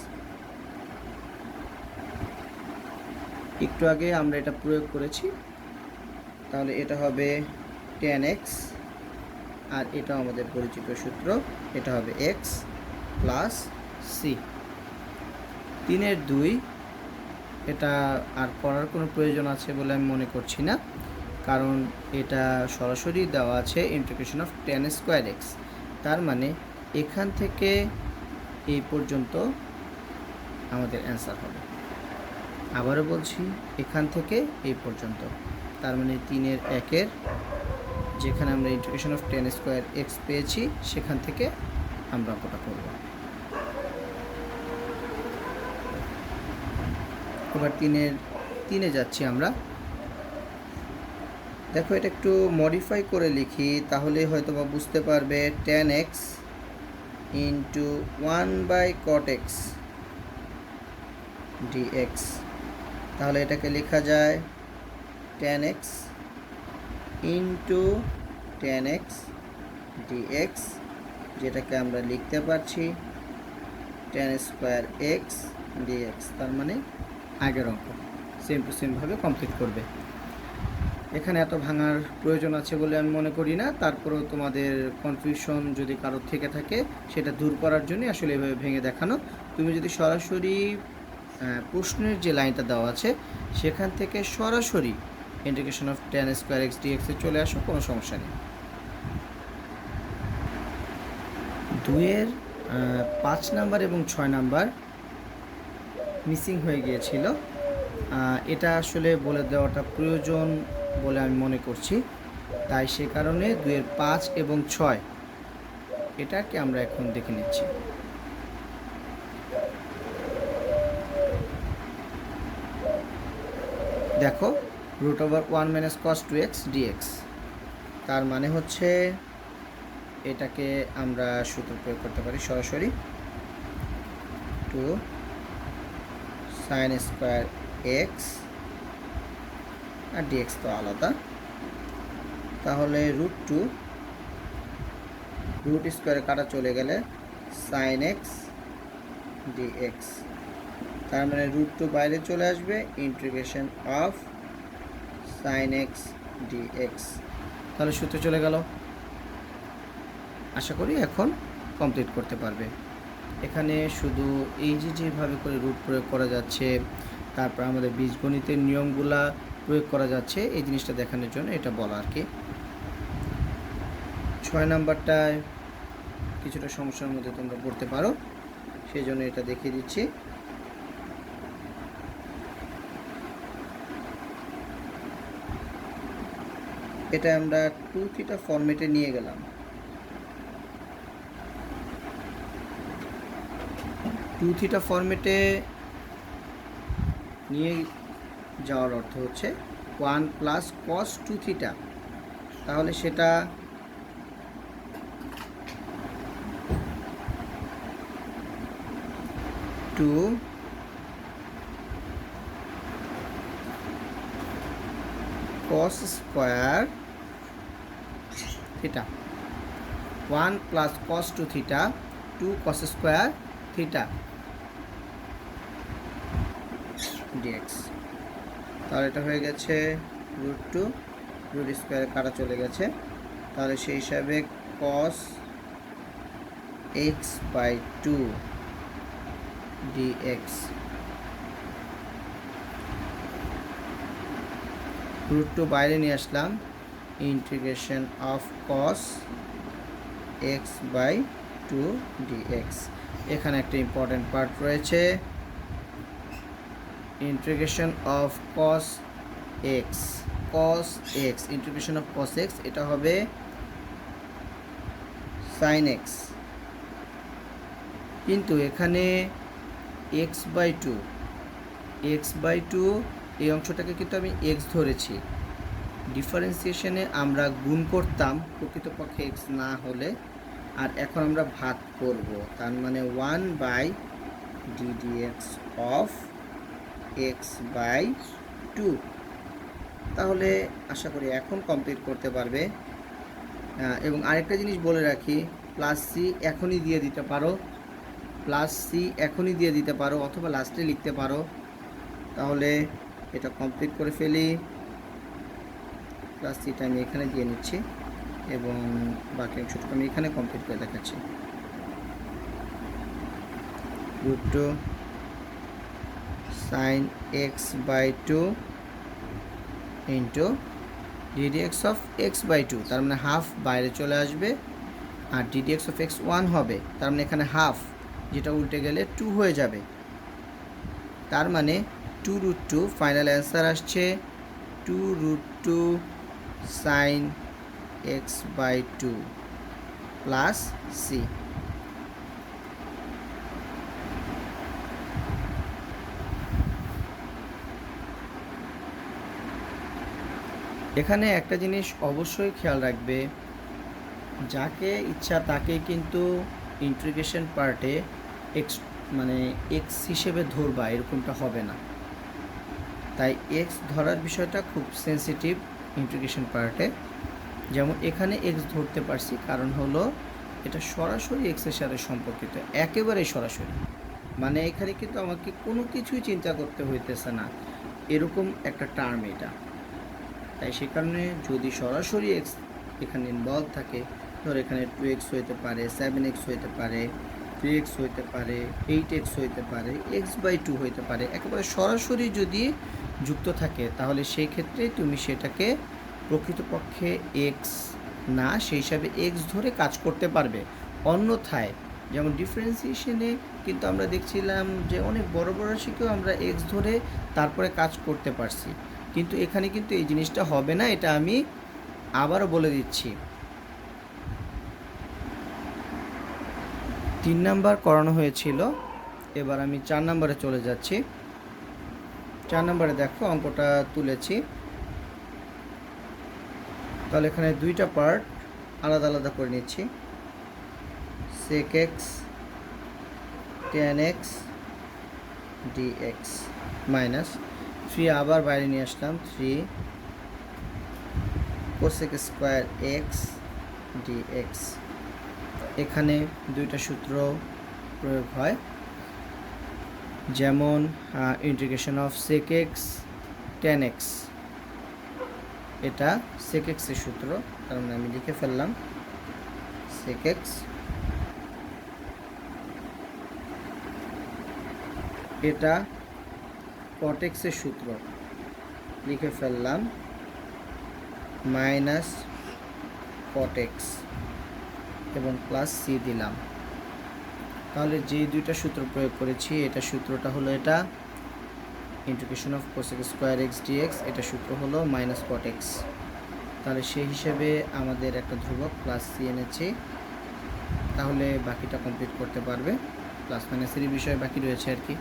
একটু আগে আমরা এটা প্রয়োগ করেছি, তাহলে এটা হবে 10x আর এটাও আমাদের পরিচিত সূত্র, এটা হবে এক্স প্লাস সি। 3/2 এটা আর করার কোনো প্রয়োজন আছে বলে আমি মনে করছি না, কারণ এটা সরাসরি দেওয়া আছে integration of tan square x. তার মানে এখান থেকে এই পর্যন্ত আমাদের অ্যান্সার হবে। আবারও বলছি, এখান থেকে এই পর্যন্ত, তার মানে 3/1 যেখানে আমরা integration of tan square x পেয়েছি সেখান থেকে আমরা অঙ্কটা করব। এবার 3 যাচ্ছি আমরা। দেখো, এটা একটু মডিফাই করে লিখি, তাহলে হয়তো বা বুঝতে পারবে। tan x into 1/cot x dx, তাহলে এটাকে লেখা যায় tan x into tan x dx, যেটাকে আমরা লিখতে পারছি tan স্কোয়ার x dx। তার মানে আগের অঙ্ক সেম টু সেমভাবে কমপ্লিট করবে। এখানে এত ভাঙার প্রয়োজন আছে বলে আমি মনে করি না, তারপরেও তোমাদের কনফিউশন যদি কারোর থেকে থাকে সেটা দূর করার জন্য আসলে এভাবে ভেঙে দেখানো। তুমি যদি সরাসরি প্রশ্নের যে লাইনটা দেওয়া আছে সেখান থেকে সরাসরি integration of tan square x ডিএক্সে চলে আসো, কোনো সমস্যা নেই। 2-এর 5 নাম্বার এবং 6 নাম্বার মিসিং হয়ে গিয়েছিল, এটা আসলে বলে দেওয়াটা প্রয়োজন বলে আমি মনে করছি, তাই সে কারণে 2-এর 5 এবং 6 এটাকে আমরা এখন দেখে নিচ্ছি। দেখো, √1 - cos 2x dx, তার মানে হচ্ছে এটাকে আমরা সূত্র প্রয়োগ করতে পারি সরাসরি 2 sin স্কোয়ার এক্স, আর dx তো আলাদা, তাহলে √2 রুট স্কোয়ারে কাটা চলে গেলে sin x dx, তার মানে √2 বাইরে চলে আসবে, integration of sin x dx, তাহলে সূত্র চলে গেল। আশা করি এখন কমপ্লিট করতে পারবে। এখানে শুধু এই যেভাবে করে রুট প্রয়োগ করা যাচ্ছে, তারপর আমাদের বীজগণিতের নিয়মগুলা প্রয়োগ করা যাচ্ছে, এই জিনিসটা দেখানোর জন্য এটা বলা আর কি। 6 নাম্বারটায় কিছুটা সমস্যার মধ্যে তোমরা পড়তে পারো, সেই জন্য এটা দেখিয়ে দিচ্ছি। এটা আমরা 2θ ফরম্যাটে নিয়ে গেলাম। 2θ ফরম্যাটে নিয়ে যাওয়ার অর্থ হচ্ছে 1 + cos 2θ, তাহলে সেটা two cos square theta, 1 + cos 2θ 2 cos square theta dx, তাহলে এটা হয়ে গেছে √2, রুট স্কোয়ারে কাটা চলে গেছে, তাহলে সেই হিসাবে cos x/2 dx, √2 বাইরে নিয়ে আসলাম, integration of cos x/2 dx। এখানে একটা ইম্পর্টেন্ট পার্ট রয়েছে, integration of cos x, integration of cos x, এটা হবে sin x, কিন্তু এখানে x/2 এই অংশটাকে কিন্তু আমি x ধরেছি, ডিফারেন্সিয়েশনে আমরা গুণ করতাম প্রকৃতপক্ষে x না হলে, আর এখন আমরা ভাগ করব, তার মানে 1/ddx অফ x/2, তাহলে আশা করি এখন কমপ্লিট করতে পারবে। এবং আরেকটা জিনিস বলে রাখি, +c এখনই দিয়ে দিতে পারো, অথবা লাস্টে লিখতে পারো, তাহলে এটা কমপ্লিট করে ফেলি। +cটা আমি এখানে দিয়ে নিচ্ছি, এবং বাকি অংশটুকু আমি এখানে কমপ্লিট করে দেখাচ্ছি। √2 sin x/2 into ddx of x/2, তার মানে হাফ বাইরে চলে আসবে, আর ddx অফ x 1 হবে, তার মানে এখানে হাফ, যেটা উল্টে গেলে 2 হয়ে যাবে। তার মানে 2√2, ফাইনাল অ্যান্সার আসছে 2√2 sin x/2 প্লাস সি। এখানে একটা জিনিস অবশ্যই খেয়াল রাখবে, যাকে ইচ্ছা তাকেই কিন্তু ইন্টিগ্রেশন পার্টে এক্স মানে এক্স হিসেবে ধরবা এরকমটা হবে না। তাই এক্স ধরার বিষয়টা খুব সেন্সিটিভ ইন্টিগ্রেশন পার্টে। যেমন এখানে এক্স ধরতে পারছি, কারণ হলো এটা সরাসরি এক্সের সাথে সম্পর্কিত, একেবারেই সরাসরি। মানে এখানে কিন্তু আমাকে কোনো কিছুই চিন্তা করতে হইতেছে না, এরকম একটা টার্ম এটা। তাই সে কারণে যদি সরাসরি এক্স এখানে ইনভলভ থাকে, ধর এখানে 2x হইতে পারে, 7x হইতে পারে, 3x হইতে পারে, 8x হইতে পারে, x/2 হইতে পারে, একেবারে সরাসরি যদি যুক্ত থাকে, তাহলে সেই ক্ষেত্রে তুমি সেটাকে প্রকৃতপক্ষে এক্স না, সেই হিসাবে এক্স ধরে কাজ করতে পারবে। অন্যথায় যেমন ডিফারেন্সিয়েশনে কিন্তু আমরা দেখছিলাম যে অনেক বড় বড় রাশিকেও আমরা এক্স ধরে তারপরে কাজ করতে পারছি, কিন্তু এখানে কিন্তু এই জিনিসটা হবে না, এটা আমি আবারও বলে দিচ্ছি। 3 নাম্বার করানো হয়েছিল, এবার আমি 4 নাম্বারে চলে যাচ্ছি। 4 নাম্বারে দেখো অঙ্কটা তুলেছি, তাহলে এখানে দুইটা পার্ট আলাদা আলাদা করে নিচ্ছি। sec x tan x dx minus 3, আবার বাইরে নিয়ে আসলাম, 3 cosec স্কোয়ার x dx। এখানে দুইটা সূত্র প্রয়োগ হয়, যেমন integration of sec x tan x, এটা sec x এর সূত্র, তার মানে আমি লিখে ফেললাম sec x, এটা cot x এর সূত্র, লিখে ফেললাম মাইনাস cot x এবং প্লাস সি দিলাম। তাহলে যে দুইটা সূত্র প্রয়োগ করেছি, এটা সূত্রটা হলো এটা integration of cosec square x dx, এটা সূত্র হলো মাইনাস cot x। তাহলে সেই হিসেবে আমাদের একটা ধ্রুবক প্লাস সি এনেছি, তাহলে বাকিটা কমপ্লিট করতে পারবে। প্লাস মাইনাসের বিষয় বাকি রয়েছে আর কি,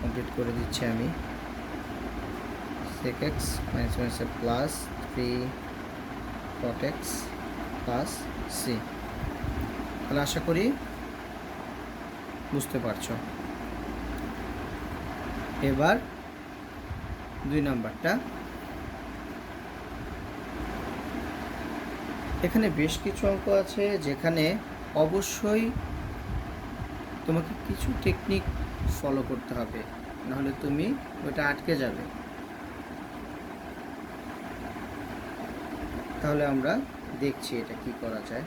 কমপ্লিট করে দিচ্ছি আমি। sec x মাইনাস মাইনাসে plus 3 cot x plus C. তাহলে আশা করি বুঝতে পারছো। এবার 2 নাম্বারটা, এখানে বেশ কিছু অঙ্ক আছে যেখানে অবশ্যই তোমাকে কিছু টেকনিক ফলো করতে হবে, নাহলে তুমি ওটা আটকে যাবে। তাহলে আমরা দেখছি এটা কি করা যায়।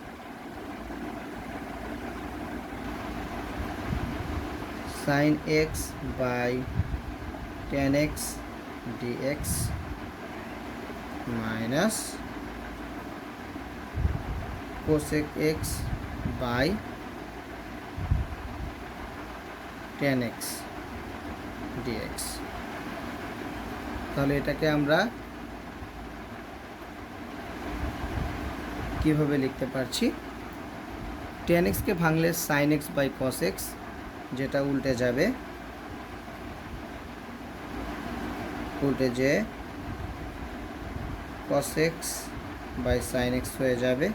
sin x by tan x dx minus cosec x by tan x dx। তাহলে এটাকে আমরা কিভাবে লিখতে পারছি? tan x কে ভাঙলে sin x by cos x, যেটা উল্টে যাবে, উল্টে যে cos x by sin x হয়ে যাবে।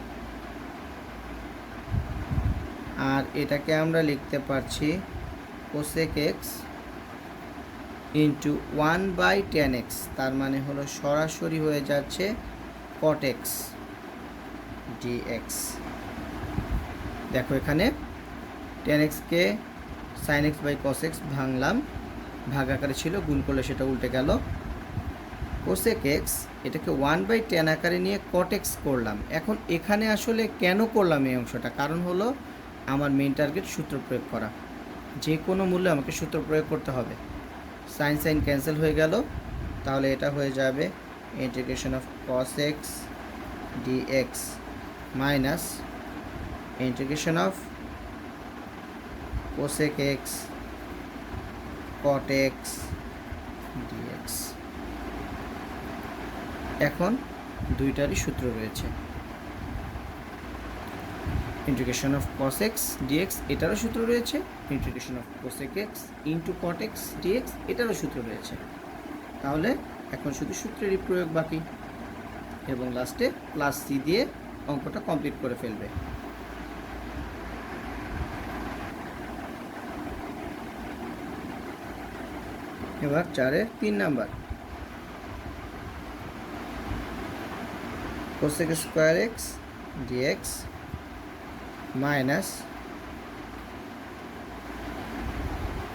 আর এটাকে আমরা লিখতে পারছি cosec x into 1 by tan x, তার মানে হলো সরাসরি হয়ে যাচ্ছে cot x dx। দেখো এখানে tan x কে sin x by cos x ভাঙলাম, ভাগ আকারে ছিল, গুণ করলে সেটা উল্টে গেল, কোসেক এক্স এটাকে 1/10 আকারে নিয়ে কট এক্স করলাম। এখন এখানে আসলে কেন করলাম এই অংশটা, কারণ হলো আমার মেইন টার্গেট সূত্র প্রয়োগ করা। যে কোনো মূল্যে আমাকে সূত্র প্রয়োগ করতে হবে। সাইন সাইন ক্যান্সেল হয়ে গেল, তাহলে এটা হয়ে যাবে integration of cos x dx minus integration of cosec x cot x dx. এখন দুইটারই সূত্র রয়েছে। Integration of cos x dx এটারও সূত্র রয়েছে, integration of cosec x into cot x dx এটারও সূত্র রয়েছে। তাহলে এখন শুধু সূত্রেরই প্রয়োগ বাকি, এবং লাস্টে প্লাস সি দিয়ে অঙ্কটা কমপ্লিট করে ফেলবে। এবার 4-এর 3 number, cosec square x dx minus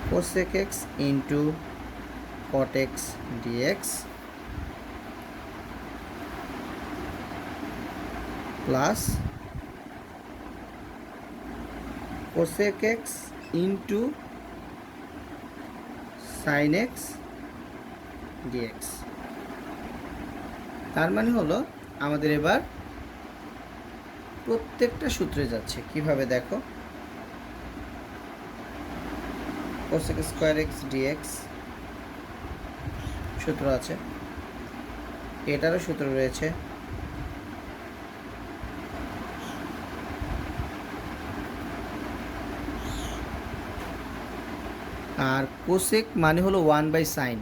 cosec x into cot x dx plus cosec x into sine x dx. তার মানে হলো আমাদের এবার প্রত্যেকটা সূত্রে যাচ্ছে। কিভাবে দেখো, কোসেক স্কোয়ার এক্স ডিএক্স সূত্র আছে, এটারও সূত্র রয়েছে, আর কোসেক মানে হলো 1/sin,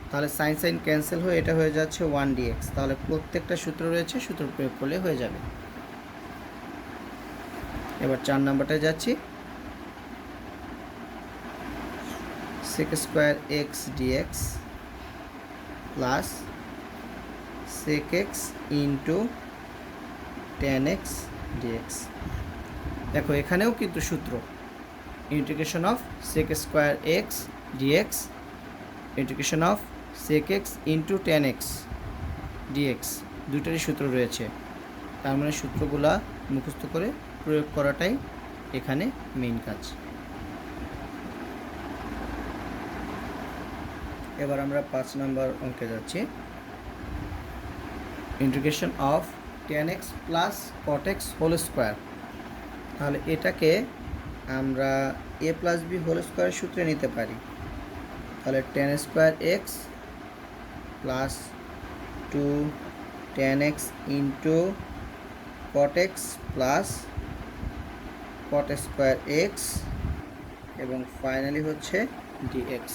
তাহলে সাইন সাইন ক্যান্সেল হয়ে এটা হয়ে যাচ্ছে 1 dx। তাহলে প্রত্যেকটা সূত্র রয়েছে, সূত্র প্রয়োগ করলে হয়ে যাবে। এবার 4 নাম্বারটায় যাচ্ছি, sec square x dx plus sec x into tan x dx। দেখো এখানেও কিন্তু সূত্র, integration of sec square x dx integration of sec x into tan x dx, দুইটারই সূত্র রয়েছে। তার মানে সূত্রগুলা মুখস্থ করে প্রয়োগ করাটাই এখানে মেইন কাজ। এবার আমরা 5 নম্বর অঙ্কে যাচ্ছি, integration of tan x plus cot x whole square. তাহলে এটাকে আমরা a প্লাস বি হোল স্কোয়ারের সূত্রে নিতে পারি। তাহলে tan square x plus 2 tan x into cot x plus cot square x এবং ফাইনালি হচ্ছে dx।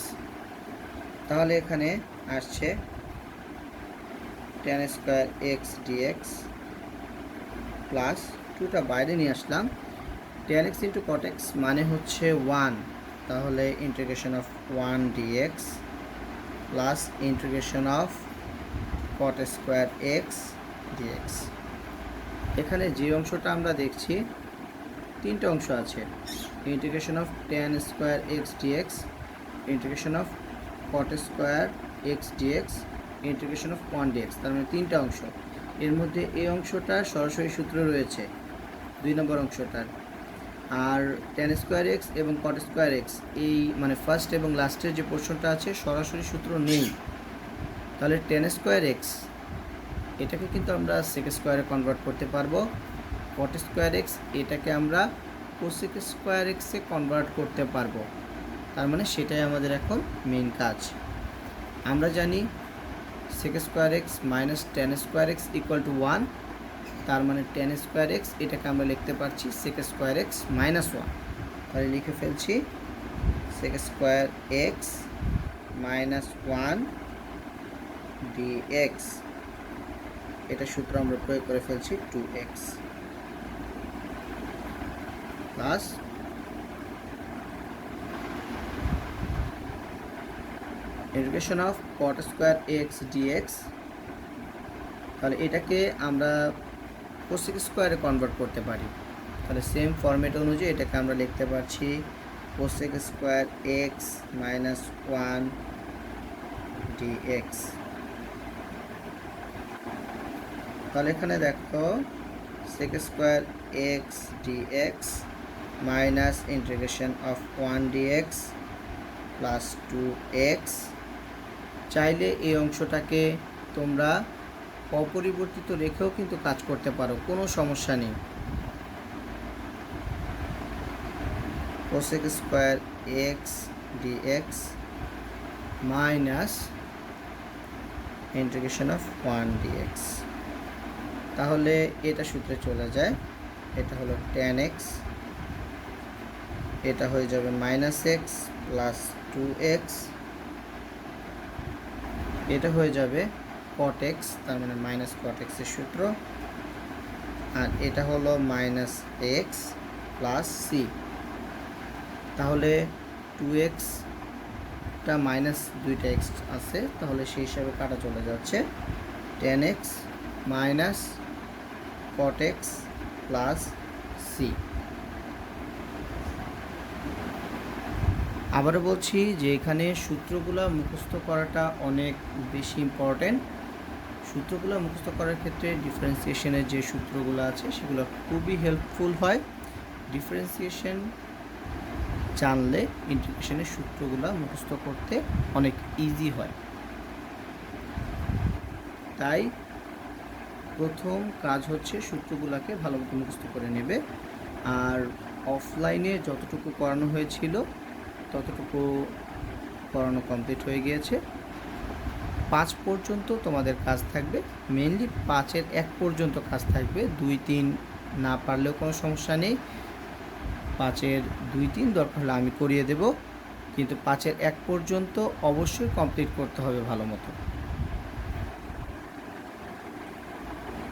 তাহলে এখানে আসছে tan square x dx plus 2টা বাইরে নিয়ে আসলাম, tan x into cot x মানে হচ্ছে 1, তাহলে integration of 1 dx plus integration of cot square x dx। এখানে যে অংশটা আমরা দেখছি 3টে অংশ আছে, integration of tan square x dx, integration of cot square x dx, integration of 1 dx। তার মানে 3টা অংশ। এর মধ্যে এই অংশটার সরাসরি সূত্র রয়েছে 2 নম্বর অংশটার, আর tan স্কোয়ার এক্স এবং cot স্কোয়ার এক্স এই মানে ফার্স্ট এবং লাস্টের যে পোর্শনটা আছে সরাসরি সূত্র নেই। তাহলে tan স্কোয়ার এক্স এটাকে কিন্তু আমরা sec স্কোয়ারে কনভার্ট করতে পারবো, cot স্কোয়ার এক্স এটাকে আমরা cosec স্কোয়ার এক্সে কনভার্ট করতে পারবো। তার মানে সেটাই আমাদের এখন মেইন কাজ। আমরা জানি sec square x minus tan square x equal to 1, তার মানে tan স্কোয়ার এক্স এটাকে আমরা লিখতে পারছি sec স্কোয়ার এক্স মাইনাস 1। তাহলে লিখে ফেলছি sec square x minus 1 dx। এটা সূত্র আমরা প্রয়োগ করে ফেলছি 2x plus integration of cot square x dx. তাহলে এটাকে আমরা cosec স্কোয়ারে কনভার্ট করতে পারি। তাহলে সেম ফরম্যাট অনুযায়ী এটাকে আমরা লিখতে পারছি cosec square x minus 1 dx তাহলে এখানে দেখো sec square x dx minus integration of 1 dx plus 2x। চাইলে এই অংশটাকে তোমরা অপরিবর্তিত রেখেও কিন্তু কাজ করতে পারো, কোনো সমস্যা নেই। cosec square x dx minus integration of 1 dx। তাহলে এটা সূত্রে চলে যায়, এটা হলো tan x, এটা হয়ে যাবে মাইনাস এক্স প্লাস 2x, এটা হয়ে যাবে cot x, তার মানে মাইনাস cot x এর সূত্র, আর এটা হলো মাইনাস এক্স প্লাস সি। তাহলে 2xটা মাইনাস দুইটা এক্স আছে, তাহলে সেই হিসাবে কাটা চলে যাচ্ছে। tan x minus cot x plus C. আবারও বলছি যে এখানে সূত্রগুলো মুখস্থ করাটা অনেক বেশি ইম্পর্টেন্ট। সূত্রগুলো মুখস্থ করার ক্ষেত্রে ডিফারেন্সিয়েশনের যে সূত্রগুলো আছে সেগুলো খুবই হেল্পফুল হয়। ডিফারেন্সিয়েশন জানলে ইন্টিগ্রেশনের সূত্রগুলো মুখস্থ করতে অনেক ইজি হয়। তাই প্রথম কাজ হচ্ছে সূত্রগুলোকে ভালো মতো মুখস্থ করে নেবে, আর অফলাইনে যতটুকু করানো হয়েছিল ততটুকু পড়ানো কমপ্লিট হয়ে গিয়েছে। 5 পর্যন্ত তোমাদের কাজ থাকবে, মেনলি 5-এর 1 পর্যন্ত কাজ থাকবে। 2-3 না পারলেও কোনো সমস্যা নেই, 5-এর 2-3 দরকার হলে আমি করিয়ে দেব, কিন্তু 5-এর 1 পর্যন্ত অবশ্যই কমপ্লিট করতে হবে ভালো মতো।